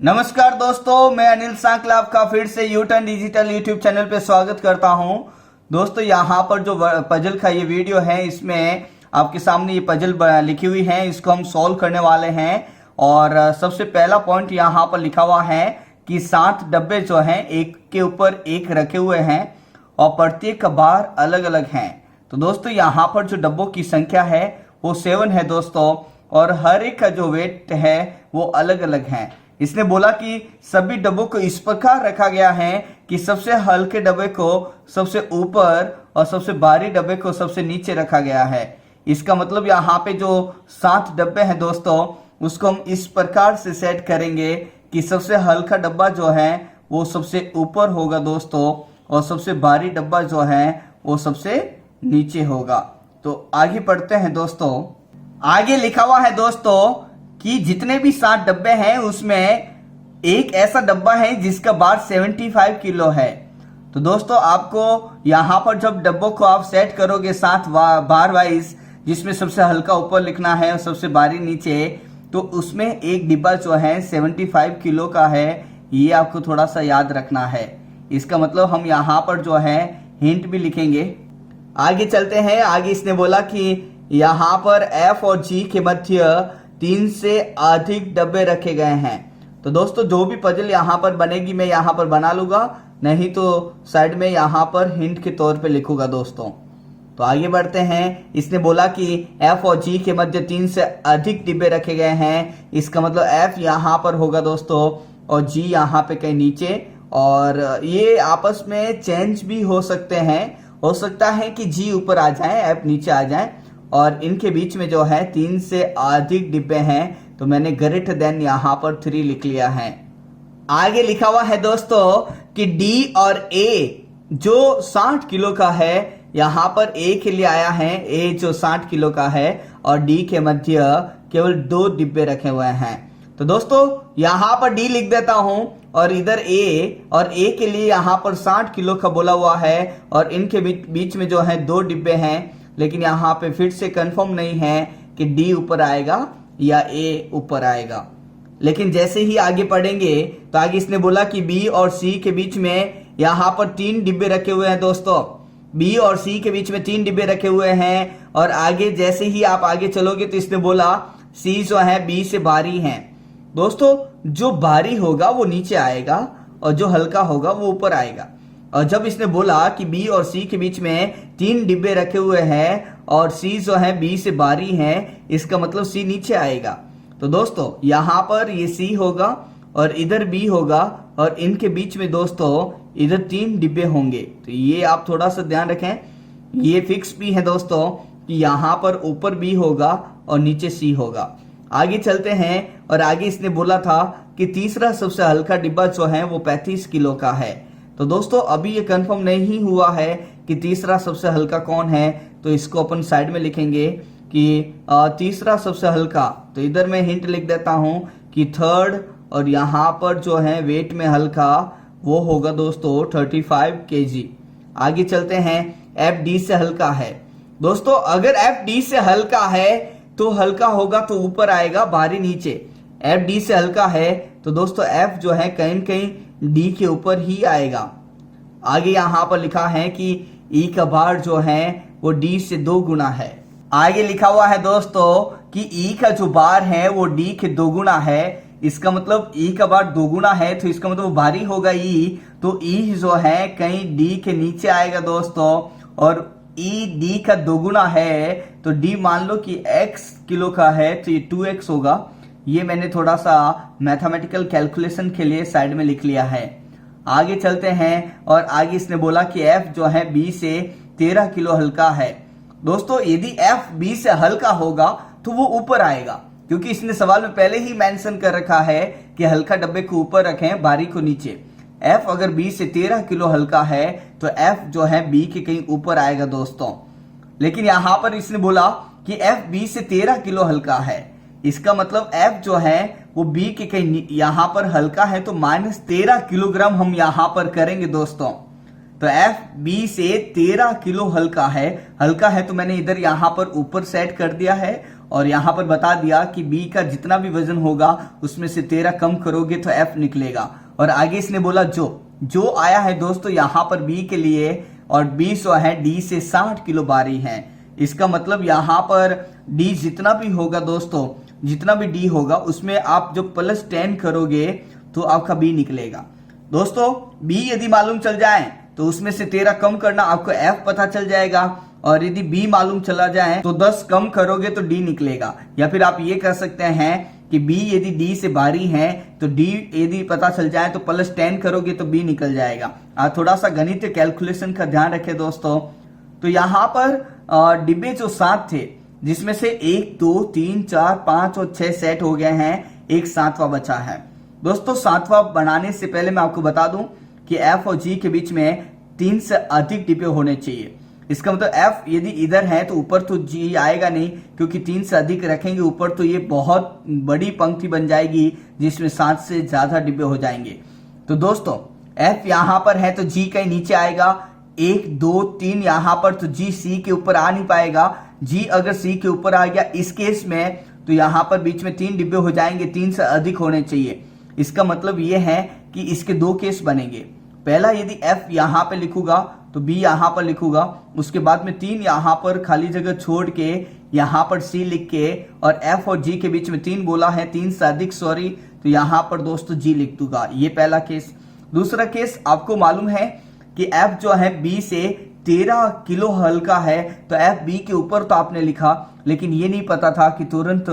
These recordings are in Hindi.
नमस्कार दोस्तों, मैं अनिल सांकला आपका फिर से यूटर्न डिजिटल यूट्यूब चैनल पे स्वागत करता हूं। दोस्तों यहाँ पर जो पजल का ये वीडियो है, इसमें आपके सामने ये पजल लिखी हुई है, इसको हम सॉल्व करने वाले हैं। और सबसे पहला पॉइंट यहाँ पर लिखा हुआ है कि 7 डब्बे जो हैं एक के ऊपर एक रखे हुए हैं और प्रत्येक का बार अलग अलग हैं। तो दोस्तों यहाँ पर जो डब्बों की संख्या है वो 7 है दोस्तों, और हर एक का जो वेट है वो अलग अलग है। इसने बोला कि सभी डब्बों को इस प्रकार रखा गया है कि सबसे हल्के डब्बे को सबसे ऊपर और सबसे भारी डब्बे को सबसे नीचे रखा गया है। इसका मतलब यहाँ पे जो 7 डब्बे हैं दोस्तों, उसको हम इस प्रकार से सेट करेंगे कि सबसे हल्का डब्बा जो है वो सबसे ऊपर होगा दोस्तों, और सबसे भारी डब्बा जो है वो सबसे नीचे होगा। तो आगे पढ़ते हैं दोस्तों। आगे लिखा हुआ है दोस्तों कि जितने भी 7 डब्बे हैं उसमें एक ऐसा डब्बा है जिसका भार 75 किलो है। तो दोस्तों आपको यहाँ पर जब डब्बों को आप सेट करोगे 7 बार वाइज, जिसमें सबसे हल्का ऊपर लिखना है और सबसे भारी नीचे, तो उसमें एक डिब्बा जो है 75 किलो का है। ये आपको थोड़ा सा याद रखना है। इसका मतलब हम यहाँ पर जो है हिंट भी लिखेंगे। आगे चलते हैं। आगे इसने बोला कि यहाँ पर एफ और जी के मध्य 3 से अधिक डब्बे रखे गए हैं। तो दोस्तों जो भी पजल यहाँ पर बनेगी मैं यहाँ पर बना लूंगा, नहीं तो साइड में यहाँ पर हिंट के तौर पे लिखूंगा दोस्तों। तो आगे बढ़ते हैं। इसने बोला कि एफ और जी के मध्य 3 से अधिक डिब्बे रखे गए हैं। इसका मतलब एफ यहाँ पर होगा दोस्तों और जी यहाँ पे कहीं नीचे, और ये आपस में चेंज भी हो सकते हैं। हो सकता है कि जी ऊपर आ जाए, एफ नीचे आ जाए, और इनके बीच में जो है 3 से अधिक डिब्बे हैं। तो मैंने ग्रेटर देन यहाँ पर 3 लिख लिया है। आगे लिखा हुआ है दोस्तों कि डी और ए जो 60 किलो का है, यहाँ पर ए के लिए आया है, ए जो 60 किलो का है, और डी के मध्य केवल 2 डिब्बे रखे हुए हैं। तो दोस्तों यहाँ पर डी लिख देता हूं, और इधर ए, और ए के लिए यहाँ पर 60 किलो का बोला हुआ है, और इनके बीच में जो है 2 डिब्बे हैं। लेकिन यहाँ पे फिर से कंफर्म नहीं है कि डी ऊपर आएगा या ए ऊपर आएगा। लेकिन जैसे ही आगे पढ़ेंगे तो आगे इसने बोला कि बी और सी के बीच में यहाँ पर 3 डिब्बे रखे हुए हैं दोस्तों। बी और सी के बीच में 3 डिब्बे रखे हुए हैं, और आगे जैसे ही आप आगे चलोगे तो इसने बोला सी जो है बी से भारी है। दोस्तों जो भारी होगा वो नीचे आएगा और जो हल्का होगा वो ऊपर आएगा। और जब इसने बोला कि बी और सी के बीच में 3 डिब्बे रखे हुए हैं और सी जो है बी से भारी है, इसका मतलब सी नीचे आएगा। तो दोस्तों यहाँ पर ये सी होगा और इधर बी होगा, और इनके बीच में दोस्तों इधर 3 डिब्बे होंगे। तो ये आप थोड़ा सा ध्यान रखें, ये फिक्स भी है दोस्तों कि यहाँ पर ऊपर बी होगा और नीचे सी होगा। आगे चलते हैं। और आगे इसने बोला था कि तीसरा सबसे हल्का डिब्बा जो है वो 35 किलो का है। तो दोस्तों अभी ये कंफर्म नहीं हुआ है कि तीसरा सबसे हल्का कौन है, तो इसको अपन साइड में लिखेंगे कि तीसरा सबसे हल्का। तो इधर मैं हिंट लिख देता हूं कि थर्ड, और यहाँ पर जो है वेट में हल्का वो होगा दोस्तों 35 kg। आगे चलते हैं। एफ डी से हल्का है। दोस्तों अगर एफ डी से हल्का है तो हल्का होगा तो ऊपर आएगा, भारी नीचे। एफ डी से हल्का है तो दोस्तों एफ जो है कहीं न कहीं डी के ऊपर ही आएगा। आगे यहाँ पर लिखा है कि ई का भार जो है वो डी से 2 गुना है। आगे लिखा हुआ है दोस्तों कि ई का जो भार है वो डी के 2 गुना है। इसका मतलब ई का भार 2 गुना है, तो इसका मतलब भारी होगा ई, तो ई जो है कहीं डी के नीचे आएगा दोस्तों। और ई डी का 2 गुना है, तो डी मान लो कि x किलो का है तो ये 2x होगा। ये मैंने थोड़ा सा मैथमेटिकल कैलकुलेशन के लिए साइड में लिख लिया है। आगे चलते हैं। और आगे इसने बोला कि f जो है b से 13 किलो हल्का है। दोस्तों यदि f b से हल्का होगा तो वो ऊपर आएगा, क्योंकि इसने सवाल में पहले ही मेंशन कर रखा है कि हल्का डब्बे को ऊपर रखें, भारी को नीचे। f अगर b से 13 किलो हल्का है तो f जो है b के कहीं ऊपर आएगा दोस्तों। लेकिन यहाँ पर इसने बोला कि f b से 13 किलो हल्का है। इसका मतलब f जो है वो b के कहीं यहाँ पर हल्का है, तो -13 किलोग्राम हम यहाँ पर करेंगे दोस्तों। तो एफ बी से 13 किलो हल्का है। हल्का है तो मैंने इधर यहाँ पर ऊपर सेट कर दिया है, और यहाँ पर बता दिया कि बी का जितना भी वजन होगा उसमें से 13 कम करोगे तो एफ निकलेगा। और आगे इसने बोला जो आया है दोस्तों यहाँ पर बी के लिए, और बी जो है डी से 60 किलो भारी है। इसका मतलब यहाँ पर डी जितना भी होगा दोस्तों, जितना भी डी होगा उसमें आप जो +10 करोगे तो आपका बी निकलेगा। दोस्तों बी यदि मालूम चल जाए तो उसमें से 13 कम करना, आपको एफ पता चल जाएगा। और यदि बी मालूम चला जाए तो 10 कम करोगे तो डी निकलेगा। या फिर आप ये कह सकते हैं कि बी यदि डी से भारी है तो डी यदि पता चल जाए तो +10 करोगे तो बी निकल जाएगा। थोड़ा सा गणितीय कैलकुलेशन का ध्यान रखें दोस्तों। तो यहाँ पर डिब्बे जो 7 थे जिसमें से 1 2 3 4 5 और 6 सेट हो गए हैं, एक 7वां बचा है। दोस्तों 7वां बनाने से पहले मैं आपको बता दूं कि एफ और जी के बीच में 3 से अधिक डिब्बे होने चाहिए। इसका मतलब एफ यदि इधर है तो ऊपर तो जी आएगा नहीं, क्योंकि 3 से अधिक रखेंगे ऊपर तो ये बहुत बड़ी पंक्ति बन जाएगी जिसमें 7 से ज्यादा डिब्बे हो जाएंगे। तो दोस्तों एफ यहां पर है तो जी कहीं नीचे आएगा, 1 2 3 यहां पर, तो जी सी के ऊपर आ नहीं पाएगा। जी अगर सी के ऊपर आ गया इस केस में तो यहां पर बीच में 3 डिब्बे हो जाएंगे, 3 से अधिक होने चाहिए। इसका मतलब ये है कि इसके 2 केस बनेंगे। पहला यदि एफ यहां पे लिखूंगा तो बी यहां पर लिखूंगा, उसके बाद में 3 यहां पर खाली जगह छोड़ के यहां पर सी लिख के, और एफ और जी के बीच में 3 बोला है, 3 से अधिक सॉरी, तो यहां पर दोस्तों जी लिख दूंगा। ये पहला केस। दूसरा केस आपको मालूम है कि एफ जो है बी से 13 किलो हल्का है, तो एफ बी के ऊपर तो आपने लिखा, लेकिन ये नहीं पता था कि तुरंत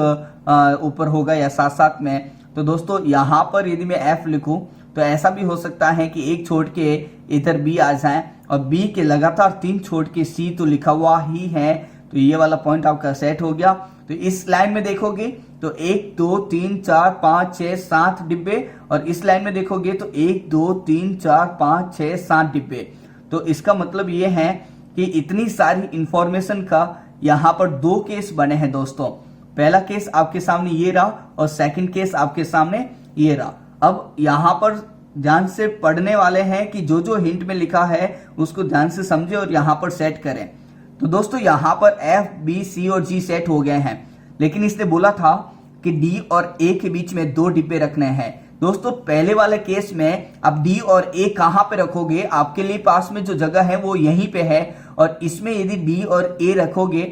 ऊपर होगा या साथ साथ में। तो दोस्तों यहां पर यदि मैं एफ लिखूं तो ऐसा भी हो सकता है कि एक छोड़ के इधर बी आ जाए, और बी के लगातार 3 छोड़ के सी तो लिखा हुआ ही है। तो ये वाला पॉइंट आपका सेट हो गया। तो इस लाइन में देखोगे तो 1 2 3 4 5 6 7 डिब्बे, और इस लाइन में देखोगे तो 1 2 3 4 5 6 7 डिब्बे। तो इसका मतलब ये है कि इतनी सारी इंफॉर्मेशन का यहाँ पर 2 केस बने हैं दोस्तों। पहला केस आपके सामने ये रहा और सेकंड केस आपके सामने ये रहा। अब यहाँ पर ध्यान से पढ़ने वाले हैं कि जो जो हिंट में लिखा है उसको ध्यान से समझे और यहाँ पर सेट करें। तो दोस्तों यहाँ पर एफ बी सी और जी सेट हो गए हैं, लेकिन इसने बोला था कि डी और ए के बीच में 2 डिब्बे रखने हैं। दोस्तों पहले वाले केस में अब डी और ए कहां पे रखोगे, आपके लिए पास में जो जगह है वो यहीं पे है, और इसमें यदि डी और ए रखोगे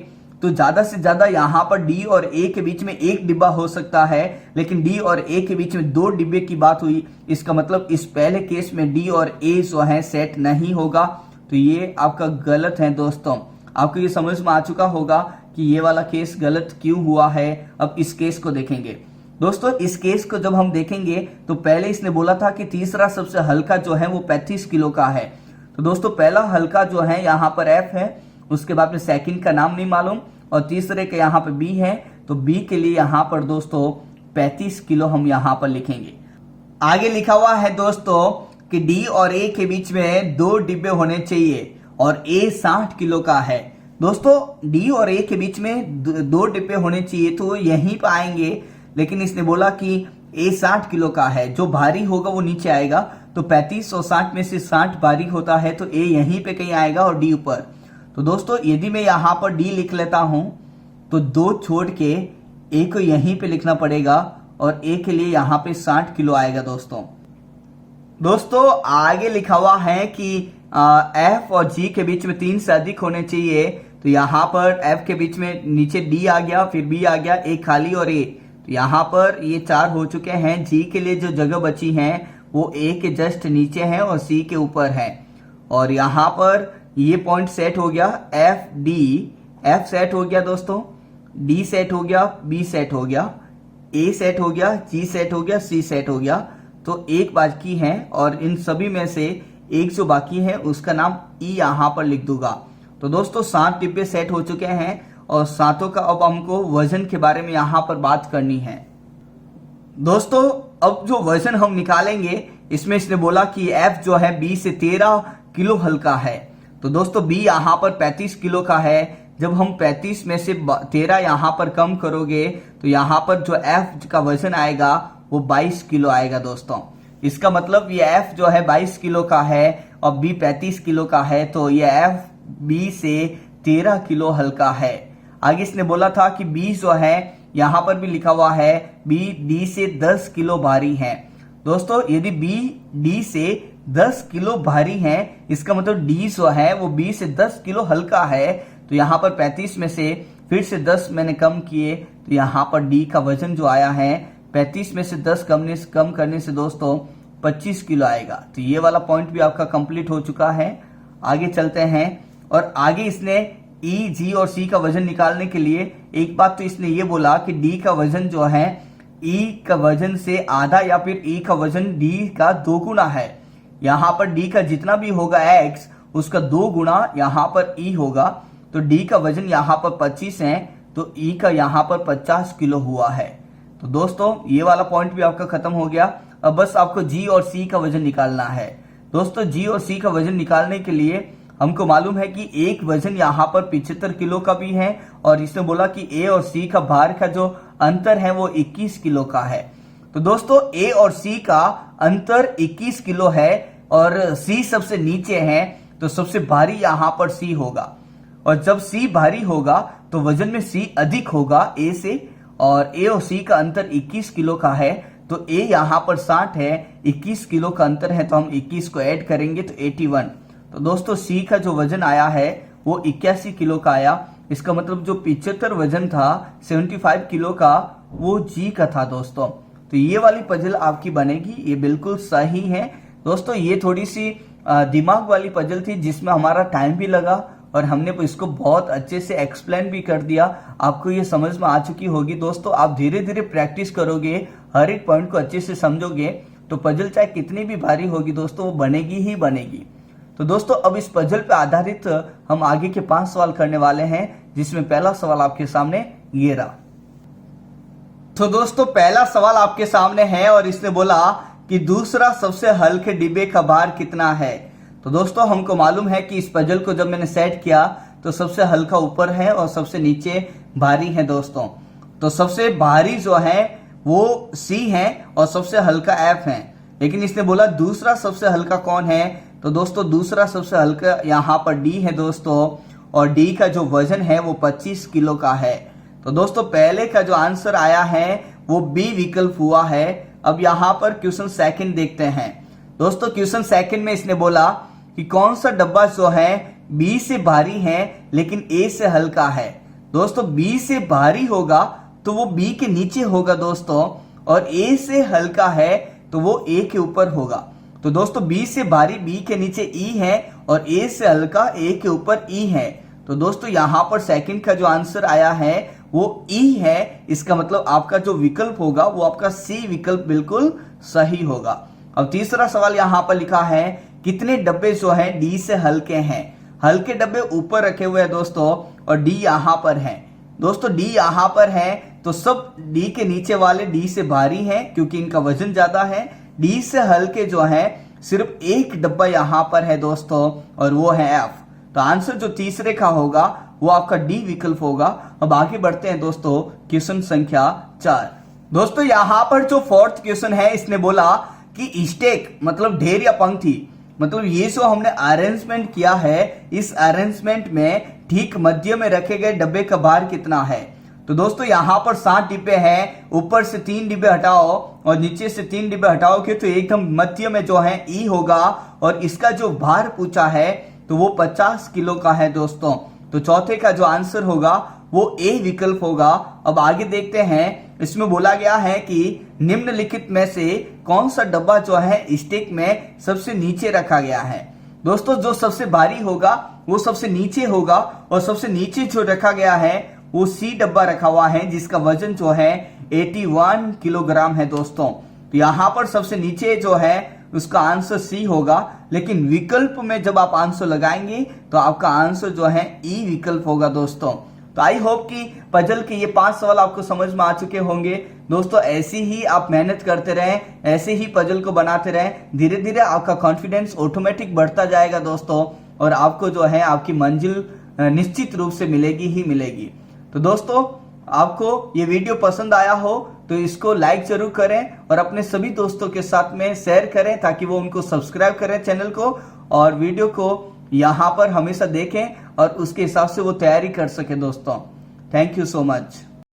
तो ज्यादा से ज्यादा यहाँ पर डी और ए के बीच में 1 डिब्बा हो सकता है, लेकिन डी और ए के बीच में 2 डिब्बे की बात हुई। इसका मतलब इस पहले केस में डी और ए जो है सेट नहीं होगा। तो ये आपका गलत है दोस्तों। आपको ये समझ में आ चुका होगा कि ये वाला केस गलत क्यों हुआ है। अब इस केस को देखेंगे दोस्तों। इस केस को जब हम देखेंगे तो पहले इसने बोला था कि तीसरा सबसे हल्का जो है वो 35 किलो का है। तो दोस्तों पहला हल्का जो है यहाँ पर एफ है, उसके बाद में सेकंड का नाम नहीं मालूम, और तीसरे के यहाँ पे बी है। तो बी के लिए यहाँ पर दोस्तों 35 किलो हम यहाँ पर लिखेंगे। आगे लिखा हुआ है दोस्तों कि डी और ए के बीच में 2 डिब्बे होने चाहिए और ए 60 किलो का है। दोस्तों डी और ए के बीच में 2 डिब्बे होने चाहिए तो यहीं पर आएंगे, लेकिन इसने बोला कि ए 60 किलो का है, जो भारी होगा वो नीचे आएगा। तो 35 और 60 में से 60 भारी होता है, तो ए यहीं पे कहीं आएगा और डी ऊपर। तो दोस्तों यदि मैं यहां पर डी लिख लेता हूं तो 2 छोड़ के ए को यहीं पे लिखना पड़ेगा, और ए के लिए यहां पे 60 किलो आएगा दोस्तों आगे लिखा हुआ है कि एफ और जी के बीच में 3 से अधिक होने चाहिए। तो यहां पर एफ के बीच में नीचे डी आ गया, फिर बी आ गया, ए खाली और ए। तो यहां पर ये 4 हो चुके हैं। जी के लिए जो जगह बची है वो ए के जस्ट नीचे है और सी के ऊपर है। और यहां पर ये पॉइंट सेट हो गया, एफ डी, एफ सेट हो गया दोस्तों, डी सेट हो गया, बी सेट हो गया, ए सेट हो गया, जी सेट हो गया, सी सेट हो गया। तो एक बाकी है, और इन सभी में से एक जो बाकी है उसका नाम ई यहां पर लिख दूंगा। तो दोस्तों 7 डिब्बे सेट हो चुके हैं, और 7 का अब हमको वजन के बारे में यहां पर बात करनी है। दोस्तों अब जो वजन हम निकालेंगे इसमें इसने बोला कि एफ जो है बी से 13 किलो हल्का है। तो दोस्तों बी यहां पर 35 किलो का है। जब हम 35 में से 13 यहां पर कम करोगे तो यहां पर जो एफ का वजन आएगा वो 22 किलो आएगा दोस्तों। इसका मतलब ये एफ जो है 22 किलो का है और बी 35 किलो का है, तो ये एफ बी से 13 किलो हल्का है। आगे इसने बोला था कि बी जो है यहाँ पर भी लिखा हुआ है बी डी से 10 किलो भारी है। दोस्तों यदि बी डी से 10 किलो भारी है, इसका मतलब डी जो है वो बी से 10 किलो हल्का है। तो यहाँ पर 35 में से फिर से 10 मैंने कम किए, तो यहाँ पर डी का वजन जो आया है 35 में से 10 कम करने से दोस्तों 25 किलो आएगा। तो ये वाला पॉइंट भी आपका कंप्लीट हो चुका है। आगे चलते हैं और आगे इसने ई, जी और सी का वजन निकालने के लिए एक बात तो इसने ये बोला कि डी का वजन जो है ई का वजन से आधा या फिर ई का वजन डी का 2 गुना है। यहाँ पर डी का जितना भी होगा एक्स उसका 2 गुना यहाँ पर ई होगा। तो डी का वजन यहाँ पर 25 है, तो ई का यहाँ पर 50 किलो हुआ है। तो दोस्तों ये वाला पॉइंट भी आपका खत्म हो गया। अब बस आपको जी और सी का वजन निकालना है। दोस्तों जी और सी का वजन निकालने के लिए हमको मालूम है कि एक वजन यहाँ पर 75 किलो का भी है और इसने बोला कि ए और सी का भार का जो अंतर है वो 21 किलो का है। तो दोस्तों ए और सी का अंतर 21 किलो है और सी सबसे नीचे है, तो सबसे भारी यहाँ पर सी होगा। और जब सी भारी होगा तो वजन में सी अधिक होगा ए से, और ए और सी का अंतर 21 किलो का है। तो ए यहाँ पर 60 है, 21 किलो का अंतर है, तो हम 21 को ऐड करेंगे तो 81। तो दोस्तों सी का जो वजन आया है वो 81 किलो का आया। इसका मतलब जो 75 वजन था 75 किलो का वो जी का था दोस्तों। तो ये वाली पजल आपकी बनेगी, ये बिल्कुल सही है दोस्तों। ये थोड़ी सी दिमाग वाली पजल थी जिसमें हमारा टाइम भी लगा और हमने इसको बहुत अच्छे से एक्सप्लेन भी कर दिया। आपको ये समझ में आ चुकी होगी दोस्तों। आप धीरे धीरे प्रैक्टिस करोगे, हर एक पॉइंट को अच्छे से समझोगे तो पजल चाहे कितनी भी भारी होगी दोस्तों वो बनेगी ही बनेगी। तो दोस्तों अब इस पजल पे आधारित हम आगे के 5 सवाल करने वाले हैं, जिसमें पहला सवाल आपके सामने ये रहा। तो दोस्तों पहला सवाल आपके सामने है और इसने बोला कि दूसरा सबसे हल्के डिब्बे का भार कितना है। तो दोस्तों हमको मालूम है कि इस पजल को जब मैंने सेट किया तो सबसे हल्का ऊपर है और सबसे नीचे भारी है दोस्तों। तो सबसे भारी जो है वो सी है और सबसे हल्का एफ है। लेकिन इसने बोला दूसरा सबसे हल्का कौन है। तो दोस्तों दूसरा सबसे हल्का यहाँ पर डी है दोस्तों, और डी का जो वजन है वो 25 किलो का है। तो दोस्तों पहले का जो आंसर आया है वो बी विकल्प हुआ है। अब यहाँ पर क्वेश्चन सेकंड देखते हैं। दोस्तों क्वेश्चन सेकंड में इसने बोला कि कौन सा डब्बा जो है बी से भारी है लेकिन ए से हल्का है। दोस्तों बी से भारी होगा तो वो बी के नीचे होगा दोस्तों, और ए से हल्का है तो वो ए के ऊपर होगा। तो दोस्तों बी से भारी बी के नीचे ई है और ए से हल्का ए के ऊपर ई है। तो दोस्तों यहाँ पर सेकंड का जो आंसर आया है वो ई है। इसका मतलब आपका जो विकल्प होगा वो आपका सी विकल्प बिल्कुल सही होगा। अब तीसरा सवाल यहाँ पर लिखा है कितने डब्बे जो है डी से हल्के हैं। हल्के डब्बे ऊपर रखे हुए हैं दोस्तों और डी यहाँ पर है। दोस्तों डी यहाँ पर है तो सब डी के नीचे वाले डी से भारी हैं क्योंकि इनका वजन ज्यादा है। डी से हल्के जो है सिर्फ एक डब्बा यहाँ पर है दोस्तों और वो है एफ। तो आंसर जो तीसरे का होगा वो आपका डी विकल्प होगा। अब आगे बढ़ते हैं दोस्तों क्वेश्चन संख्या 4। दोस्तों यहाँ पर जो फोर्थ क्वेश्चन है इसने बोला कि स्टेक मतलब ढेर या पंक्ति, मतलब ये जो हमने अरेंजमेंट किया है इस अरेंजमेंट में ठीक मध्य में रखे गए डब्बे का भार कितना है। तो दोस्तों यहाँ पर 7 डिब्बे हैं, ऊपर से 3 डिब्बे हटाओ और नीचे से 3 डिब्बे हटाओगे तो एकदम मध्य में जो है ई होगा और इसका जो भार पूछा है तो वो 50 किलो का है दोस्तों। तो चौथे का जो आंसर होगा वो ए विकल्प होगा। अब आगे देखते हैं, इसमें बोला गया है कि निम्नलिखित में से कौन सा डब्बा जो है स्टेक में सबसे नीचे रखा गया है। दोस्तों जो सबसे भारी होगा वो सबसे नीचे होगा और सबसे नीचे जो रखा गया है वो सी डब्बा रखा हुआ है जिसका वजन जो है 81 किलोग्राम है दोस्तों। तो यहाँ पर सबसे नीचे जो है उसका आंसर सी होगा, लेकिन विकल्प में जब आप आंसर लगाएंगे तो आपका आंसर जो है ई विकल्प होगा दोस्तों। तो आई होप कि पजल के ये 5 सवाल आपको समझ में आ चुके होंगे दोस्तों। ऐसे ही आप मेहनत करते रहें, ऐसे ही पजल को बनाते रहें, धीरे धीरे आपका कॉन्फिडेंस ऑटोमेटिक बढ़ता जाएगा दोस्तों और आपको जो है आपकी मंजिल निश्चित रूप से मिलेगी ही मिलेगी। तो दोस्तों आपको ये वीडियो पसंद आया हो तो इसको लाइक जरूर करें और अपने सभी दोस्तों के साथ में शेयर करें ताकि वो उनको सब्सक्राइब करें चैनल को और वीडियो को यहाँ पर हमेशा देखें और उसके हिसाब से वो तैयारी कर सके दोस्तों। Thank you so much.